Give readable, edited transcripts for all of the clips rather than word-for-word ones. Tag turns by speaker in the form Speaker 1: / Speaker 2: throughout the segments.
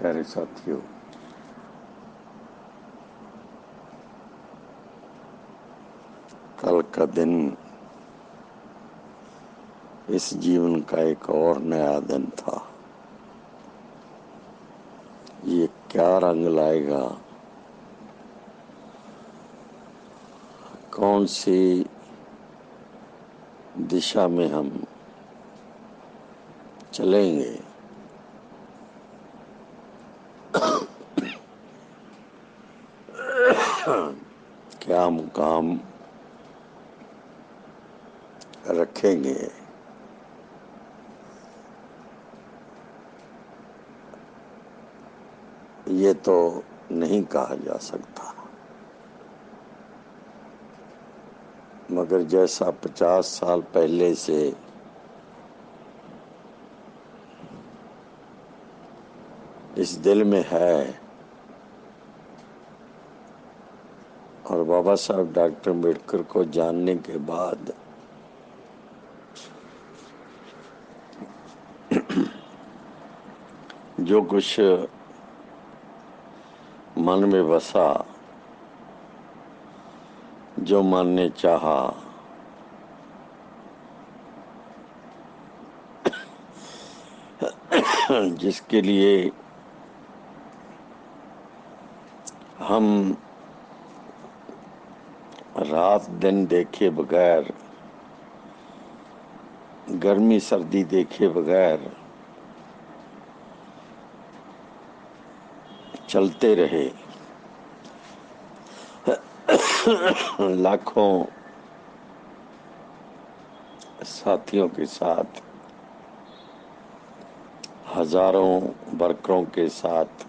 Speaker 1: प्यारे साथियों, कल का दिन इस जीवन का एक और नया दिन था। ये क्या रंग लाएगा, कौन सी दिशा में हम चलेंगे, क्या मुकाम रखेंगे, ये तो नहीं कहा जा सकता। मगर जैसा 50 साल पहले से इस दिल में है और बाबा साहब डॉक्टर अम्बेडकर को जानने के बाद जो कुछ मन में बसा, जो मन ने चाहा, जिसके लिए हम रात दिन देखे बगैर, गर्मी सर्दी देखे बगैर चलते रहे, लाखों साथियों के साथ, हजारों वर्करों के साथ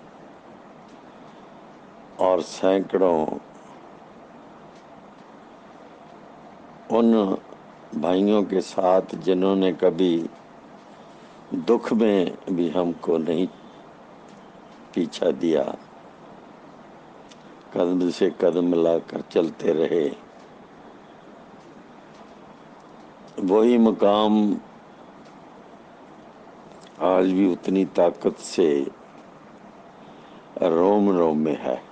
Speaker 1: और सैकड़ों उन भाइयों के साथ जिन्होंने कभी दुख में भी हमको नहीं पीछा दिया, कदम से कदम मिलाकर चलते रहे। वही मुकाम आज भी उतनी ताकत से रोम रोम में है।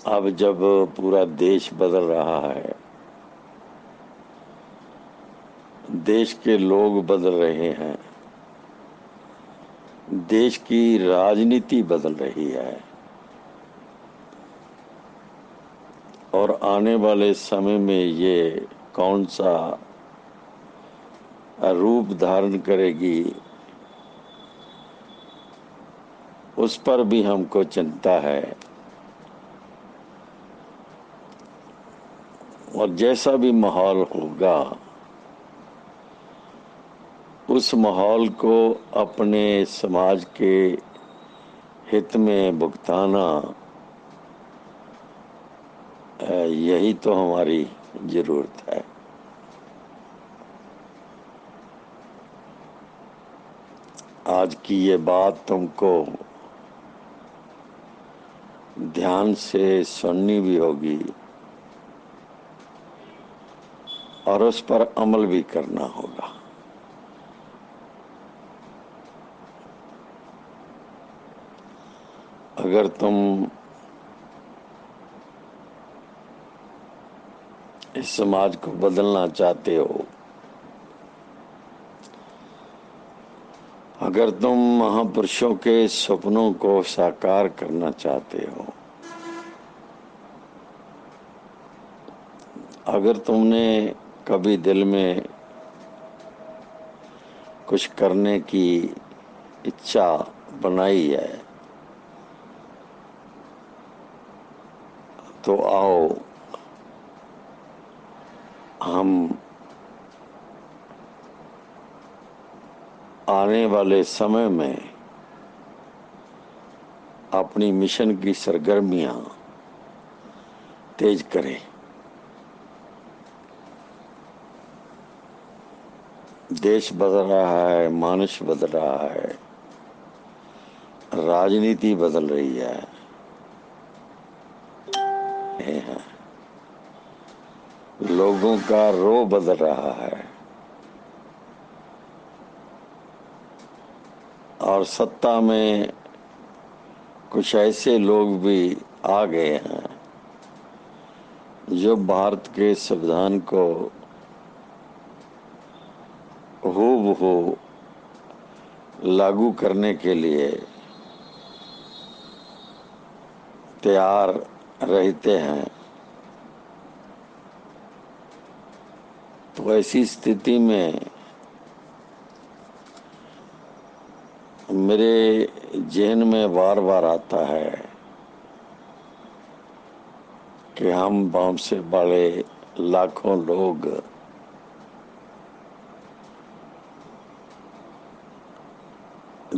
Speaker 1: अब जब पूरा देश बदल रहा है, देश के लोग बदल रहे हैं, देश की राजनीति बदल रही है और आने वाले समय में ये कौन सा रूप धारण करेगी, उस पर भी हमको चिंता है। और जैसा भी माहौल होगा, उस माहौल को अपने समाज के हित में भुगताना, यही तो हमारी जरूरत है। आज की ये बात तुमको ध्यान से सुननी भी होगी और उस पर अमल भी करना होगा। अगर तुम इस समाज को बदलना चाहते हो, अगर तुम महापुरुषों के सपनों को साकार करना चाहते हो, अगर तुमने कभी दिल में कुछ करने की इच्छा बनाई है, तो आओ हम आने वाले समय में अपनी मिशन की सरगर्मियां तेज करें। देश बदल रहा है, मानुष बदल रहा है, राजनीति बदल रही है, लोगों का रो बदल रहा है। और सत्ता में कुछ ऐसे लोग भी आ गए हैं जो भारत के संविधान को हूबहू लागू करने के लिए तैयार रहते हैं। तो ऐसी स्थिति में मेरे जहन में बार बार आता है कि हम बम से बड़े लाखों लोग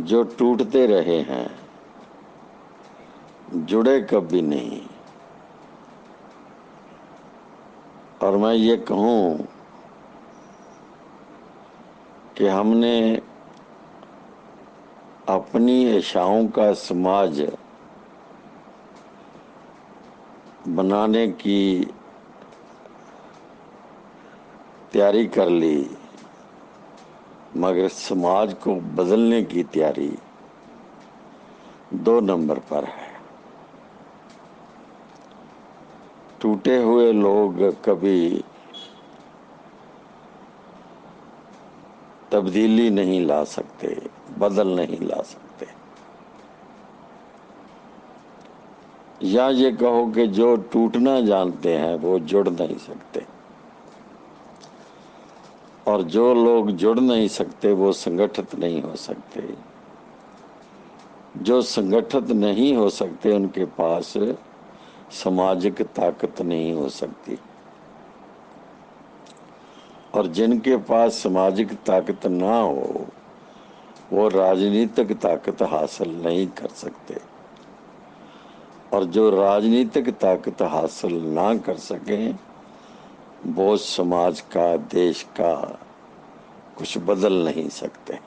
Speaker 1: जो टूटते रहे हैं, जुड़े कभी नहीं। और मैं ये कहूं कि हमने अपनी आशाओं का समाज बनाने की तैयारी कर ली, मगर समाज को बदलने की तैयारी 2 नंबर पर है। टूटे हुए लोग कभी तब्दीली नहीं ला सकते, बदल नहीं ला सकते। या ये कहो कि जो टूटना जानते हैं वो जुड़ नहीं सकते, और जो लोग जुड़ नहीं सकते वो संगठित नहीं हो सकते। जो संगठित नहीं हो सकते उनके पास सामाजिक ताकत नहीं हो सकती, और जिनके पास सामाजिक ताकत ना हो वो राजनीतिक ताकत हासिल नहीं कर सकते, और जो राजनीतिक ताकत हासिल ना कर सकें वो समाज का, देश का कुछ बदल नहीं सकते।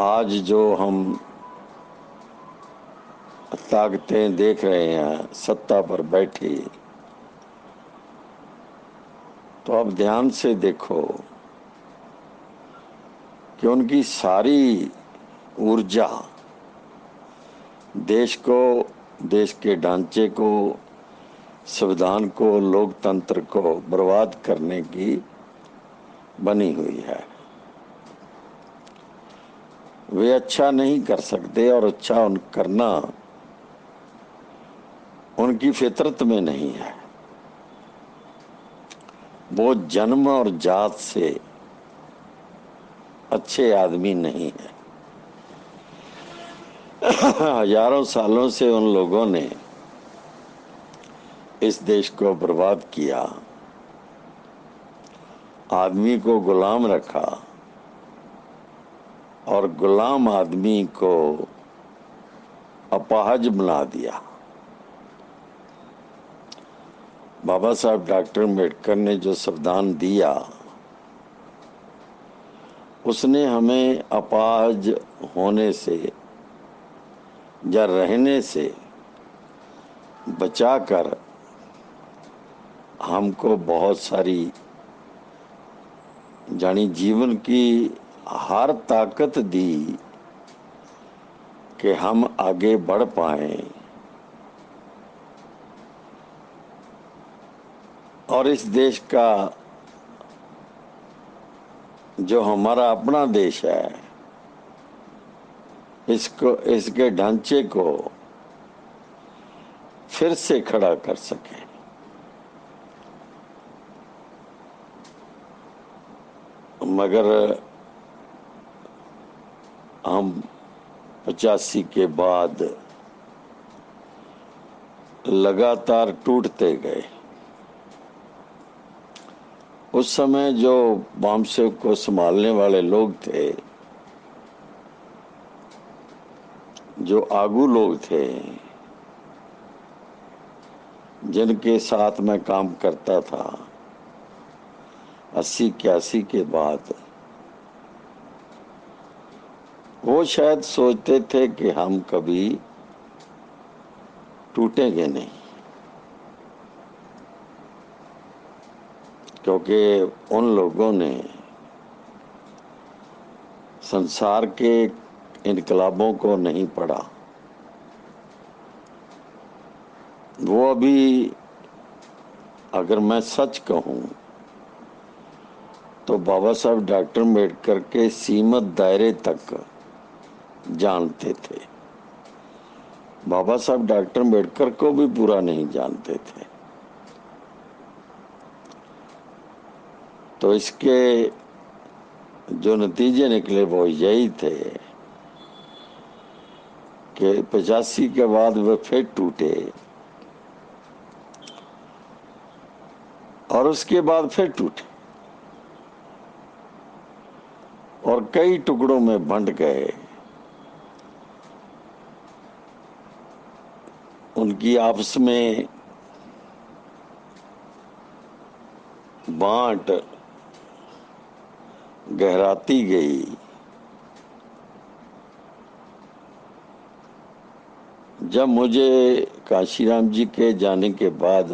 Speaker 1: आज जो हम ताकतें देख रहे हैं सत्ता पर बैठी, तो अब ध्यान से देखो कि उनकी सारी ऊर्जा देश को, देश के ढांचे को, संविधान को, लोकतंत्र को बर्बाद करने की बनी हुई है। वे अच्छा नहीं कर सकते, और अच्छा करना उनकी फितरत में नहीं है। वो जन्म और जात से अच्छे आदमी नहीं है। हजारों सालों से उन लोगों ने इस देश को बर्बाद किया, आदमी को गुलाम रखा, और गुलाम आदमी को अपाहज बना दिया। बाबा साहब डॉक्टर अम्बेडकर ने जो संविधान दिया उसने हमें अपाहज होने से या रहने से बचाकर हमको बहुत सारी जानी जीवन की हर ताकत दी कि हम आगे बढ़ पाएं, और इस देश का, जो हमारा अपना देश है, इसके ढांचे को फिर से खड़ा कर सके। मगर हम 85 के बाद लगातार टूटते गए। उस समय जो वामसेव को संभालने वाले लोग थे, जो आगू लोग थे, जिनके साथ मैं काम करता था 80-81 के बाद, वो शायद सोचते थे कि हम कभी टूटेंगे नहीं, क्योंकि उन लोगों ने संसार के इनकलाबों को नहीं पढ़ा। वो अभी, अगर मैं सच कहूं तो बाबा साहब डॉक्टर अम्बेडकर के सीमित दायरे तक जानते थे। बाबा साहब डॉक्टर अम्बेडकर को भी पूरा नहीं जानते थे। तो इसके जो नतीजे निकले वो यही थे कि 85 के बाद वे फिर टूटे और उसके बाद फिर टूटे और कई टुकड़ों में बंट गए। उनकी आपस में बांट गहराती गई। जब मुझे काशीराम जी के जाने के बाद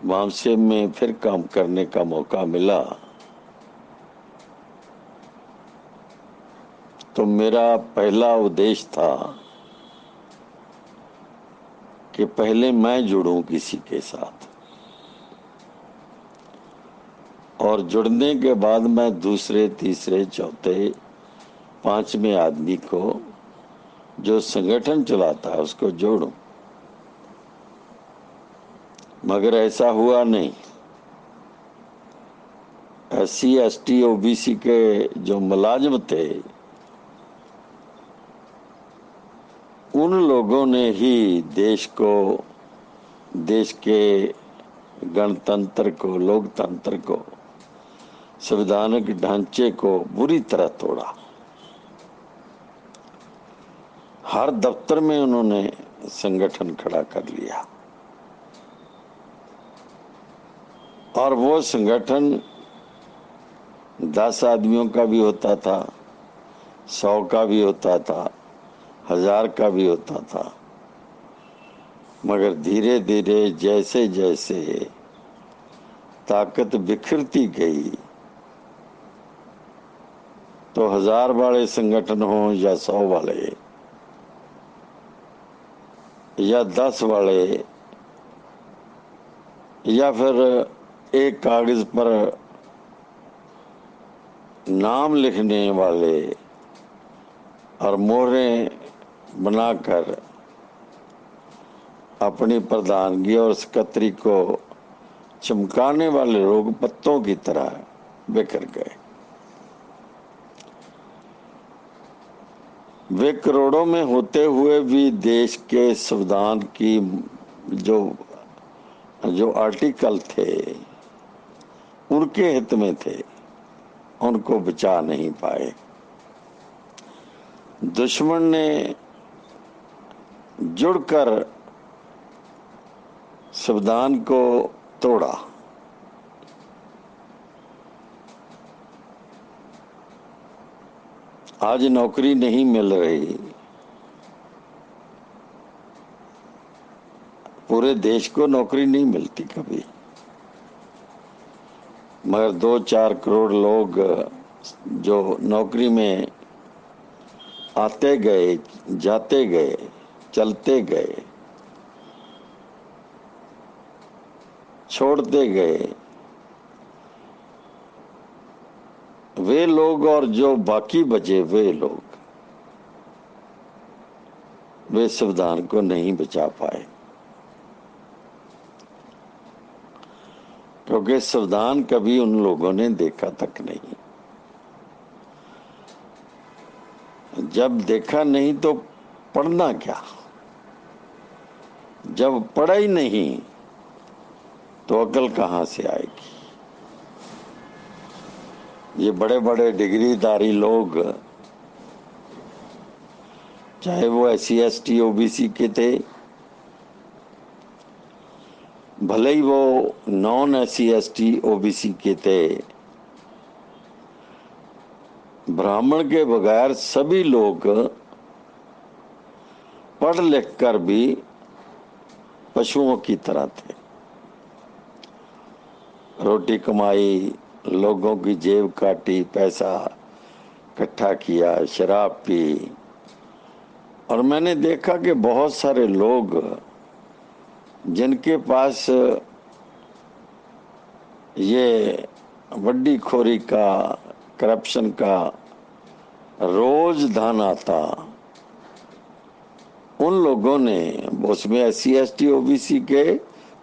Speaker 1: वामसे में फिर काम करने का मौका मिला तो मेरा पहला उद्देश्य था कि पहले मैं जुड़ूं किसी के साथ और जुड़ने के बाद मैं दूसरे, तीसरे, चौथे, पांचवें आदमी को जो संगठन चलाता है उसको जोड़ूं। मगर ऐसा हुआ नहीं। SC, ST, OBC के जो मुलाजिम थे उन लोगों ने ही देश को, देश के गणतंत्र को, लोकतंत्र को, संवैधानिक ढांचे को बुरी तरह तोड़ा। हर दफ्तर में उन्होंने संगठन खड़ा कर लिया और वो संगठन 10 आदमियों का भी होता था, 100 का भी होता था, 1000 का भी होता था। मगर धीरे धीरे जैसे जैसे ताकत बिखरती गई तो 1000 वाले संगठन हो या 100 वाले या 10 वाले या फिर एक कागज पर नाम लिखने वाले और मोहरें बनाकर अपनी प्रधानगी और सकत्तरी को चमकाने वाले लोग पत्तों की तरह बिखर गए। वे करोड़ों में होते हुए भी देश के संविधान की जो आर्टिकल थे उनके हित में थे, उनको बचा नहीं पाए। दुश्मन ने जुड़कर संविधान को तोड़ा। आज नौकरी नहीं मिल रही। पूरे देश को नौकरी नहीं मिलती कभी, मगर 2-4 करोड़ लोग जो नौकरी में आते गए, जाते गए, चलते गए, छोड़ते गए, वे लोग और जो बाकी बचे वे लोग, वे संविधान को नहीं बचा पाए क्योंकि संविधान कभी उन लोगों ने देखा तक नहीं। जब देखा नहीं तो पढ़ना क्या? जब पढ़ा ही नहीं तो अकल कहां से आएगी? ये बड़े बड़े डिग्रीधारी लोग, चाहे वो SC, ST, OBC के थे, भले ही वो नॉन SC, ST, OBC के थे, ब्राह्मण के बगैर सभी लोग पढ़ लिख कर भी पशुओं की तरह थे। रोटी कमाई, लोगों की जेब काटी, पैसा इकट्ठा किया, शराब पी। और मैंने देखा कि बहुत सारे लोग जिनके पास ये वड्डी खोरी का, करप्शन का रोज धन आता, उन लोगों ने, उसमें SC ST OBC के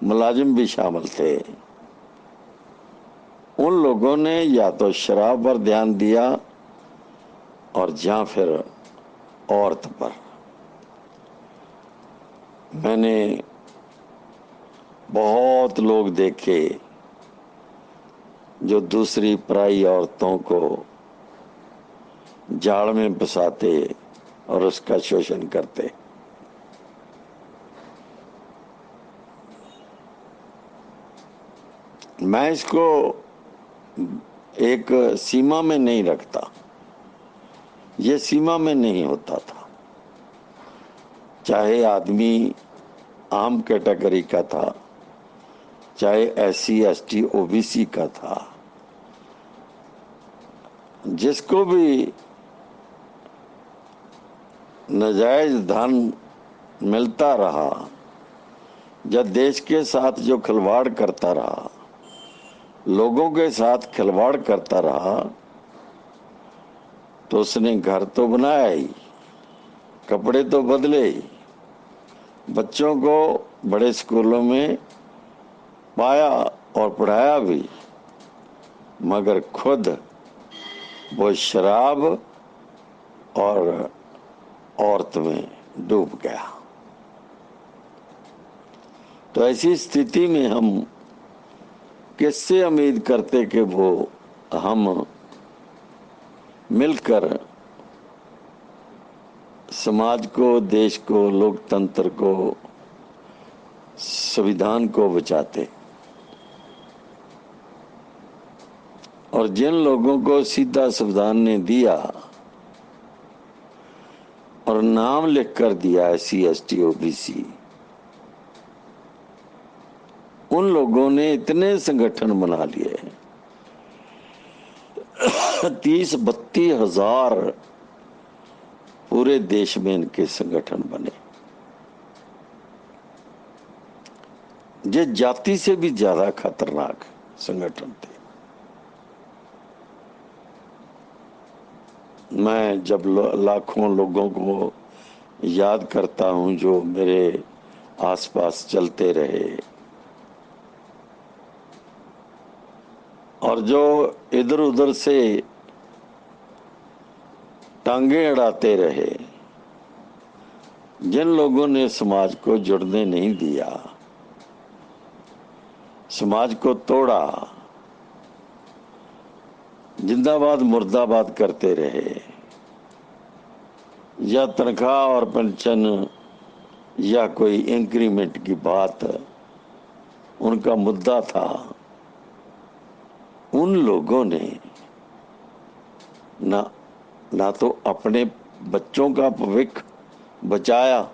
Speaker 1: मुलाजिम भी शामिल थे, उन लोगों ने या तो शराब पर ध्यान दिया और या फिर औरत पर। मैंने बहुत लोग देखे जो दूसरी पराई औरतों को जाल में फंसाते और उसका शोषण करते। मैं इसको एक सीमा में नहीं रखता, ये सीमा में नहीं होता था। चाहे आदमी आम कैटेगरी का था, चाहे SC ST OBC का था, जिसको भी नाजायज धन मिलता रहा या देश के साथ जो खिलवाड़ करता रहा, लोगों के साथ खिलवाड़ करता रहा, तो उसने घर तो बनाया ही, कपड़े तो बदले ही, बच्चों को बड़े स्कूलों में पाया और पढ़ाया भी, मगर खुद वो शराब और औरत में डूब गया। तो ऐसी स्थिति में हम किससे उम्मीद करते कि वो हम मिलकर समाज को, देश को, लोकतंत्र को, संविधान को बचाते। और जिन लोगों को सीधा संविधान ने दिया और नाम लिख कर दिया SC ST OBC, उन लोगों ने इतने संगठन बना लिए 30-32 हजार पूरे देश में इनके संगठन बने। ये जाति से भी ज्यादा खतरनाक संगठन थे। मैं जब लाखों लोगों को याद करता हूं जो मेरे आसपास चलते रहे और जो इधर उधर से टांगे अड़ाते रहे, जिन लोगों ने समाज को जुड़ने नहीं दिया, समाज को तोड़ा, जिंदाबाद मुर्दाबाद करते रहे, या तनख्वाह और पेंशन या कोई इंक्रीमेंट की बात उनका मुद्दा था, उन लोगों ने ना तो अपने बच्चों का भविष्य बचाया,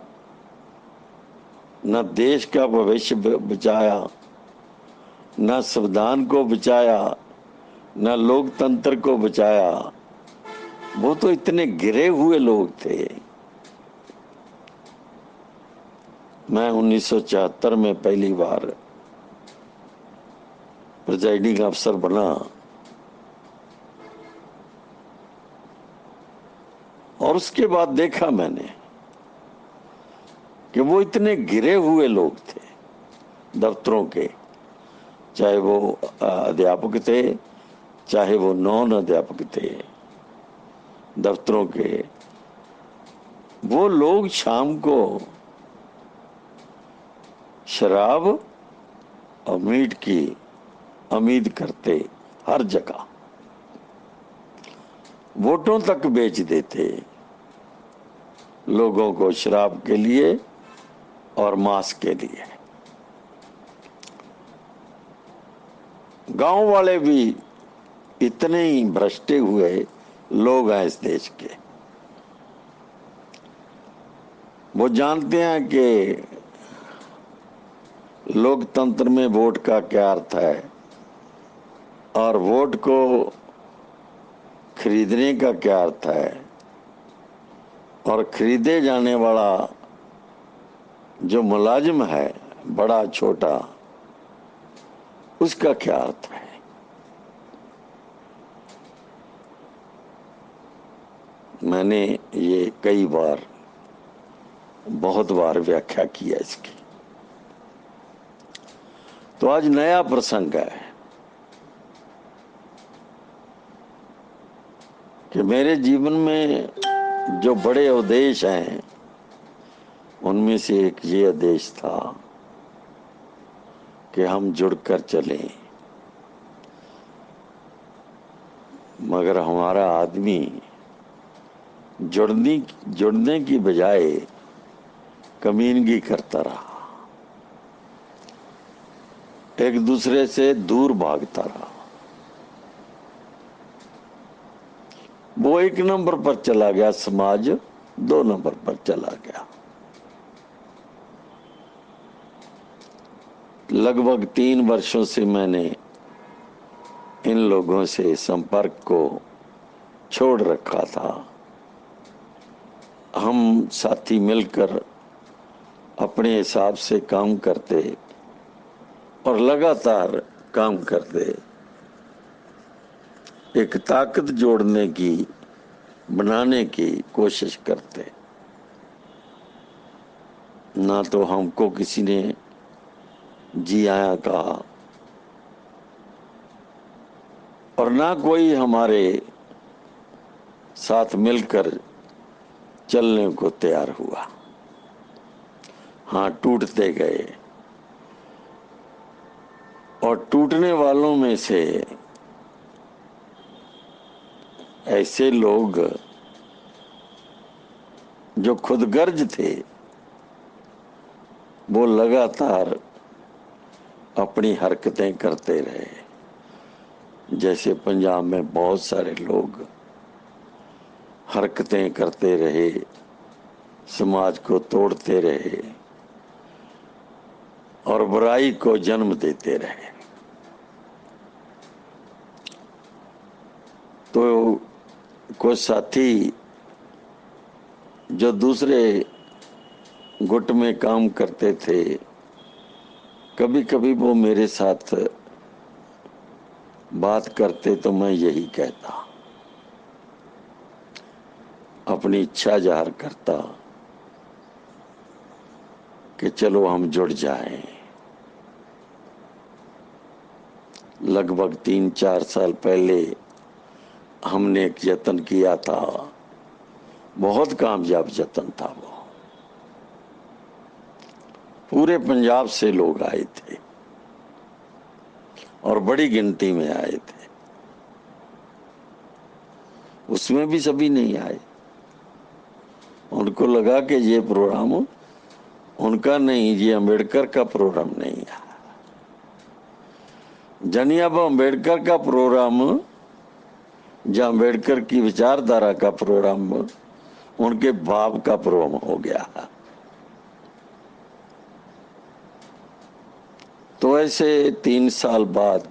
Speaker 1: न देश का भविष्य बचाया, न संविधान को बचाया, न लोकतंत्र को बचाया। वो तो इतने गिरे हुए लोग थे। मैं 1974 में पहली बार प्रिजाइडिंग अफसर बना और उसके बाद देखा मैंने कि वो इतने गिरे हुए लोग थे दफ्तरों के, चाहे वो अध्यापक थे, चाहे वो नॉन अध्यापक थे, दफ्तरों के वो लोग शाम को शराब और मीट की उम्मीद करते, हर जगह वोटों तक बेच देते लोगों को शराब के लिए और मांस के लिए। गांव वाले भी इतने ही भ्रष्टे हुए लोग हैं इस देश के। वो जानते हैं कि लोकतंत्र में वोट का क्या अर्थ है और वोट को खरीदने का क्या अर्थ है, और खरीदे जाने वाला जो मुलाजिम है, बड़ा छोटा, उसका क्या अर्थ है। मैंने ये कई बार, बहुत बार व्याख्या किया इसकी। तो आज नया प्रसंग है कि मेरे जीवन में जो बड़े उद्देश्य हैं, उनमें से एक ये उद्देश्य था कि हम जुड़कर चलें, मगर हमारा आदमी जुड़ने की बजाय कमीनगी करता रहा, एक दूसरे से दूर भागता रहा। वो 1 नंबर पर चला गया, समाज 2 नंबर पर चला गया। लगभग 3 वर्षों से मैंने इन लोगों से संपर्क को छोड़ रखा था। हम साथी मिलकर अपने हिसाब से काम करते और लगातार काम करते, एक ताकत जोड़ने की, बनाने की कोशिश करते। ना तो हमको किसी ने जी आया कहा और ना कोई हमारे साथ मिलकर चलने को तैयार हुआ। हाँ, टूटते गए, और टूटने वालों में से ऐसे लोग जो खुदगर्ज थे, वो लगातार अपनी हरकतें करते रहे। जैसे पंजाब में बहुत सारे लोग हरकतें करते रहे, समाज को तोड़ते रहे और बुराई को जन्म देते रहे। तो कुछ साथी जो दूसरे गुट में काम करते थे, कभी कभी वो मेरे साथ बात करते तो मैं यही कहता, अपनी इच्छा जाहिर करता कि चलो हम जुड़ जाएं। लगभग 3-4 साल पहले हमने एक यत्न किया था, बहुत कामयाब यत्न था वो। पूरे पंजाब से लोग आए थे और बड़ी गिनती में आए थे। उसमें भी सभी नहीं आए, उनको लगा कि ये प्रोग्राम उनका नहीं, ये अम्बेडकर का प्रोग्राम नहीं है। जानी अब अम्बेडकर का प्रोग्राम, जो अम्बेडकर की विचारधारा का प्रोग्राम उनके बाप का प्रोग्राम हो गया। तो ऐसे 3 साल बाद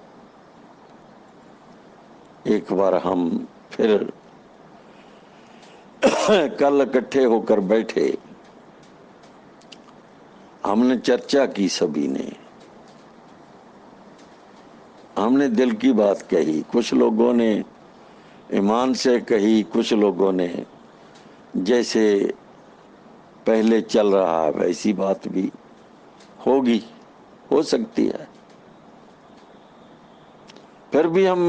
Speaker 1: एक बार हम फिर कल इकट्ठे होकर बैठे, हमने चर्चा की, सभी ने हमने दिल की बात कही। कुछ लोगों ने ईमान से कही, कुछ लोगों ने जैसे पहले चल रहा है वैसी बात भी होगी, हो सकती है। फिर भी हम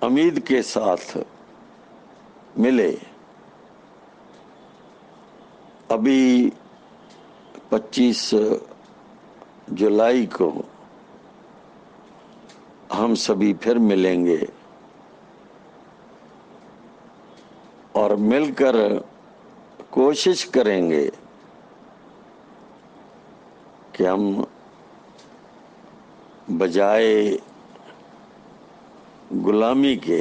Speaker 1: उम्मीद के साथ मिले। अभी 25 जुलाई को हम सभी फिर मिलेंगे और मिलकर कोशिश करेंगे कि हम बजाय गुलामी के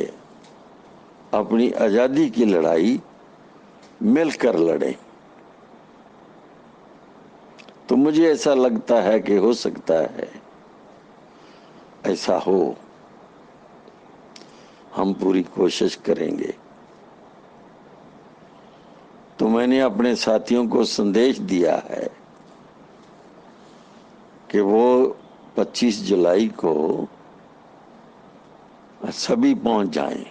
Speaker 1: अपनी आजादी की लड़ाई मिलकर लड़ें। तो मुझे ऐसा लगता है कि हो सकता है ऐसा हो हम पूरी कोशिश करेंगे। तो मैंने अपने साथियों को संदेश दिया है कि वो 25 जुलाई को सभी पहुंच जाएं।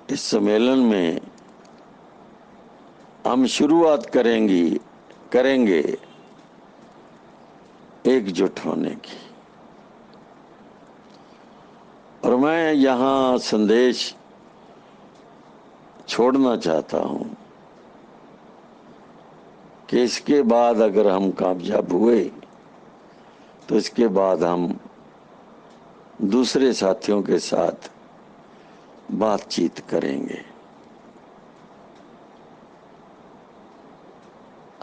Speaker 1: इस सम्मेलन में हम शुरुआत करेंगे एकजुट होने की। और मैं यहाँ संदेश छोड़ना चाहता हूं कि इसके बाद अगर हम कामयाब हुए तो इसके बाद हम दूसरे साथियों के साथ बातचीत करेंगे।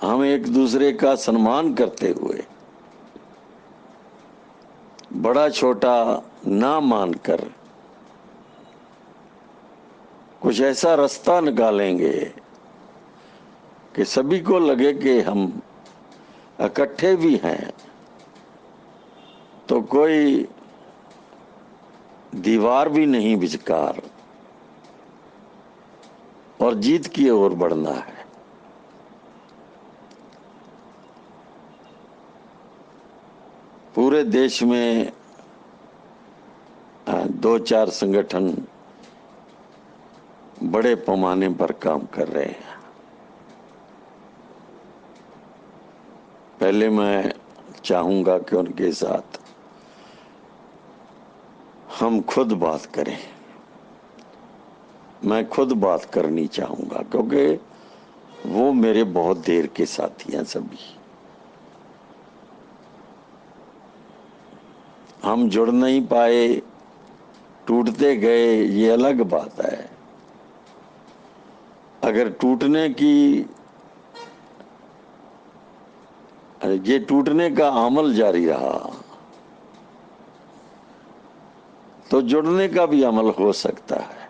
Speaker 1: हम एक दूसरे का सम्मान करते हुए, बड़ा छोटा ना मानकर कुछ ऐसा रास्ता निकालेंगे कि सभी को लगे कि हम इकट्ठे भी हैं, तो कोई दीवार भी नहीं विचकार, और जीत की ओर बढ़ना है। पूरे देश में 2-4 संगठन बड़े पैमाने पर काम कर रहे हैं। पहले मैं चाहूंगा कि उनके साथ हम खुद बात करें। मैं खुद बात करनी चाहूंगा क्योंकि वो मेरे बहुत देर के साथी हैं। सभी हम जुड़ नहीं पाए, टूटते गए, ये अलग बात है। अगर टूटने का अमल जारी रहा तो जुड़ने का भी अमल हो सकता है।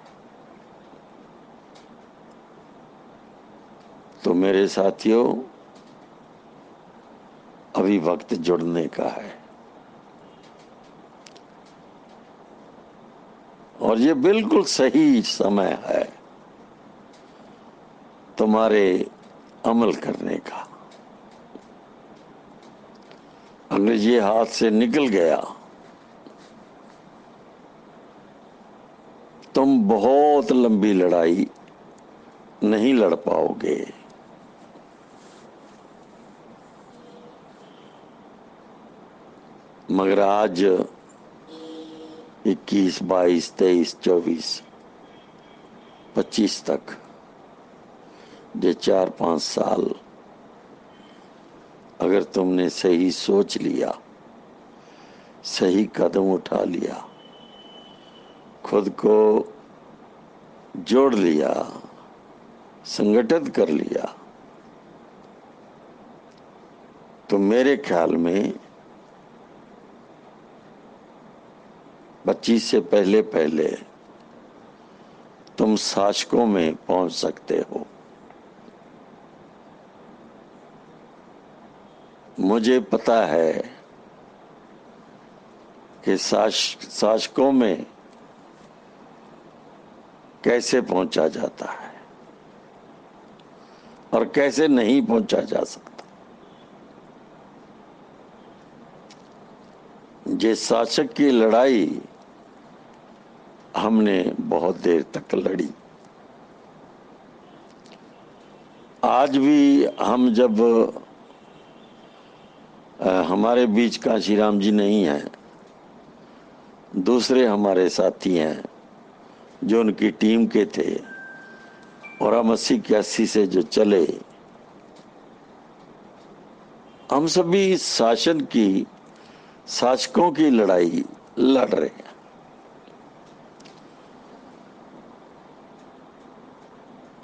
Speaker 1: तो मेरे साथियों, अभी वक्त जुड़ने का है और ये बिल्कुल सही समय है तुम्हारे अमल करने का। अगर ये हाथ से निकल गया तुम बहुत लंबी लड़ाई नहीं लड़ पाओगे। मगर आज 21, 22, 23, 24, 25 तक ये 4-5 साल अगर तुमने सही सोच लिया, सही कदम उठा लिया, खुद को जोड़ लिया, संगठित कर लिया, तो मेरे ख्याल में 25 से पहले पहले तुम शासकों में पहुंच सकते हो। मुझे पता है कि शासकों में कैसे पहुंचा जाता है और कैसे नहीं पहुंचा जा सकता। ये शासक की लड़ाई हमने बहुत देर तक लड़ी। आज भी हम जब हमारे बीच कांशीराम जी नहीं हैं, दूसरे हमारे साथी हैं जो उनकी टीम के थे और हम 80-81 से जो चले, हम सभी शासकों की लड़ाई लड़ रहे हैं।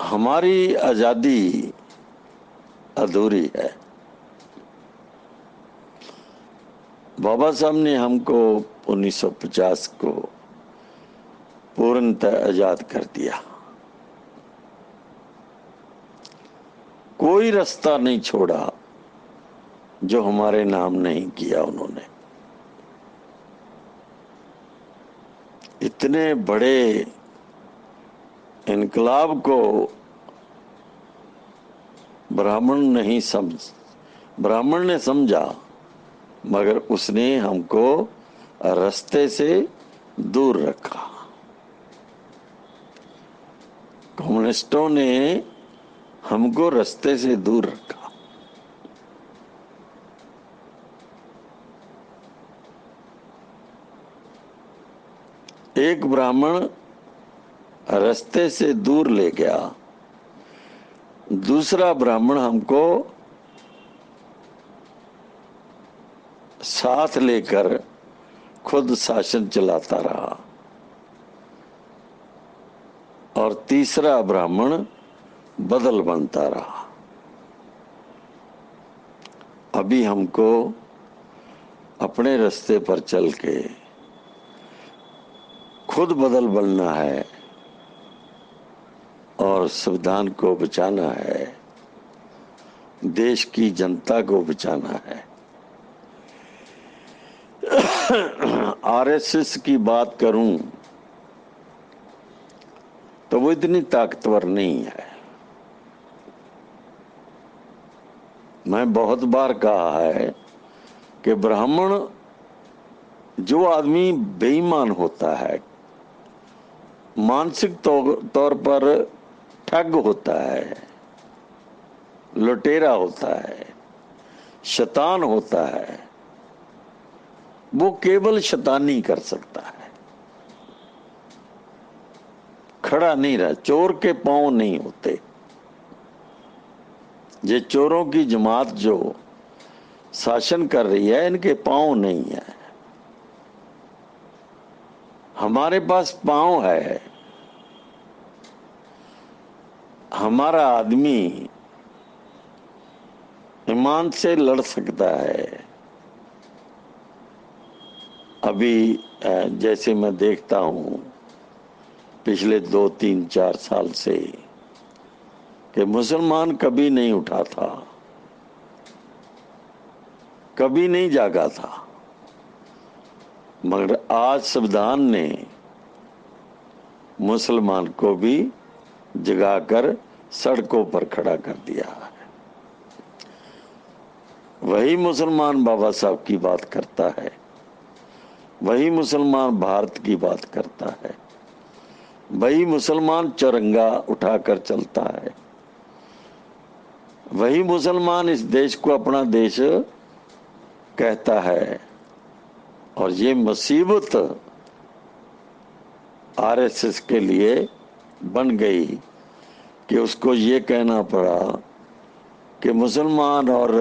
Speaker 1: हमारी आजादी अधूरी है। बाबा साहब ने हमको 1950 को पूर्णतः आजाद कर दिया। कोई रास्ता नहीं छोड़ा जो हमारे नाम नहीं किया उन्होंने। इतने बड़े इनकलाब को ब्राह्मण ने समझा, मगर उसने हमको रास्ते से दूर रखा। कम्युनिस्टों ने हमको रास्ते से दूर रखा। एक ब्राह्मण रास्ते से दूर ले गया, दूसरा ब्राह्मण हमको साथ लेकर खुद शासन चलाता रहा, और तीसरा ब्राह्मण बदल बनता रहा। अभी हमको अपने रास्ते पर चल के खुद बदल बनना है और संविधान को बचाना है, देश की जनता को बचाना है। आरएसएस की बात करूं तो वो इतनी ताकतवर नहीं है। मैं बहुत बार कहा है कि ब्राह्मण, जो आदमी बेईमान होता है, मानसिक तौर पर ठग होता है, लुटेरा होता है, शैतान होता है, वो केवल शैतानी कर सकता है, खड़ा नहीं रहा। चोर के पांव नहीं होते। ये चोरों की जमात जो शासन कर रही है, इनके पांव नहीं है। हमारे पास पांव है। हमारा आदमी ईमान से लड़ सकता है। अभी जैसे मैं देखता हूं पिछले 2, 3, 4 साल से कि मुसलमान कभी नहीं उठा था, कभी नहीं जागा था, मगर आज संविधान ने मुसलमान को भी जगाकर सड़कों पर खड़ा कर दिया है। वही मुसलमान बाबा साहब की बात करता है, वही मुसलमान भारत की बात करता है, वही मुसलमान चौरंगा उठाकर चलता है, वही मुसलमान इस देश को अपना देश कहता है। और ये मुसीबत आरएसएस के लिए बन गई कि उसको ये कहना पड़ा कि मुसलमान और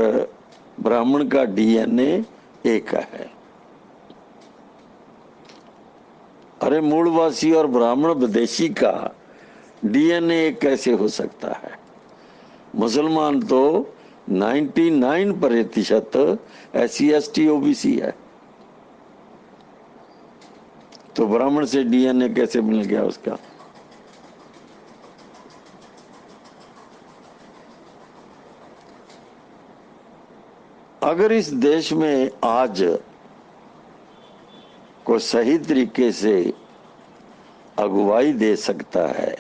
Speaker 1: ब्राह्मण का डीएनए एक है। अरे मूलवासी और ब्राह्मण विदेशी का डीएनए एक कैसे हो सकता है? मुसलमान तो 99% SC ST OBC है, तो ब्राह्मण से डीएनए कैसे मिल गया उसका? अगर इस देश में आज को सही तरीके से अगुवाई दे सकता है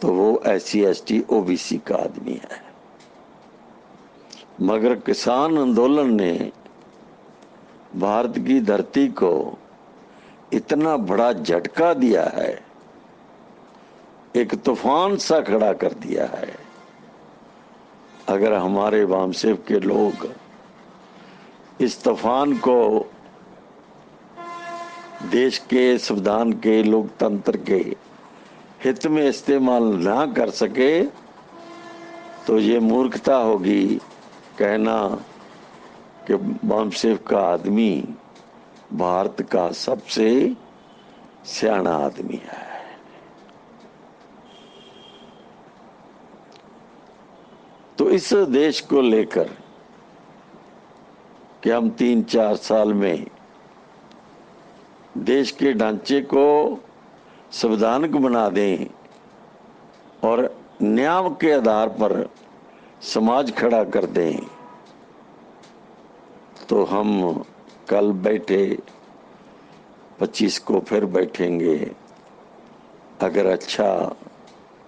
Speaker 1: तो वो SC ST OBC का आदमी है। मगर किसान आंदोलन ने भारत की धरती को इतना बड़ा झटका दिया है, एक तूफान सा खड़ा कर दिया है। अगर हमारे वामसेव के लोग इस तूफान को देश के, संविधान के, लोकतंत्र के हित में इस्तेमाल ना कर सके तो ये मूर्खता होगी कहना कि वामसेव का आदमी भारत का सबसे सियाना आदमी है। तो इस देश को लेकर कि हम 3-4 साल में देश के ढांचे को संवैधानिक बना दें और न्याय के आधार पर समाज खड़ा कर दें, तो हम कल बैठे 25 को फिर बैठेंगे। अगर अच्छा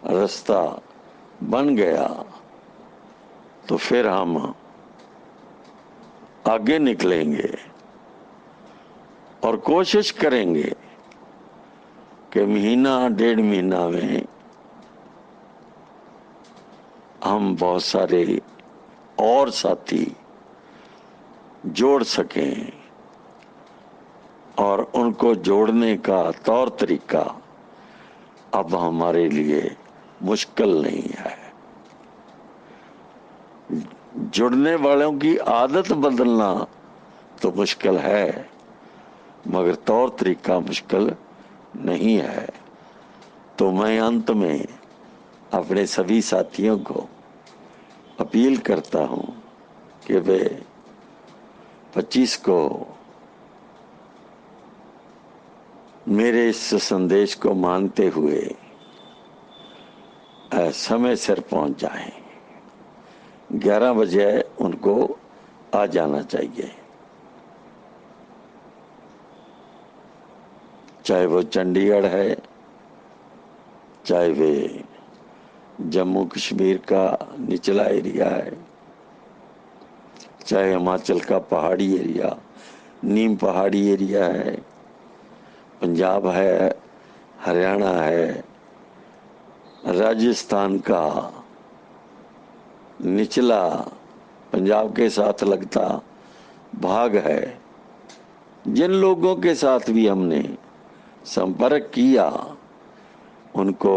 Speaker 1: रास्ता बन गया तो फिर हम आगे निकलेंगे और कोशिश करेंगे कि महीना 1.5 महीना में हम बहुत सारे और साथी जोड़ सकें, और उनको जोड़ने का तौर तरीका अब हमारे लिए मुश्किल नहीं है। जुड़ने वालों की आदत बदलना तो मुश्किल है, मगर तौर तरीका मुश्किल नहीं है। तो मैं अंत में अपने सभी साथियों को अपील करता हूं कि वे 25 को मेरे इस संदेश को मानते हुए समय सिर पहुंच जाएं। 11 बजे उनको आ जाना चाहिए, चाहे वो चंडीगढ़ है, चाहे वे जम्मू कश्मीर का निचला एरिया है, चाहे हिमाचल का पहाड़ी एरिया, नीम पहाड़ी एरिया है, पंजाब है, हरियाणा है, राजस्थान का निचला पंजाब के साथ लगता भाग है। जिन लोगों के साथ भी हमने संपर्क किया उनको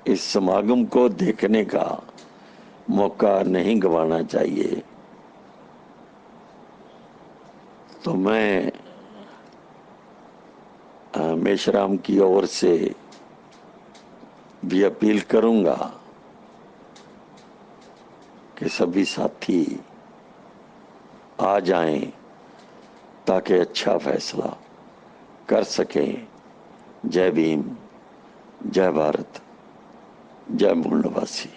Speaker 1: इस समागम को देखने का मौका नहीं गंवाना चाहिए। तो मैं मेश्राम की ओर से भी अपील करूंगा कि सभी साथी आ जाएं ताकि अच्छा फैसला कर सकें। जय भीम, जय भारत, जय मूल निवासी।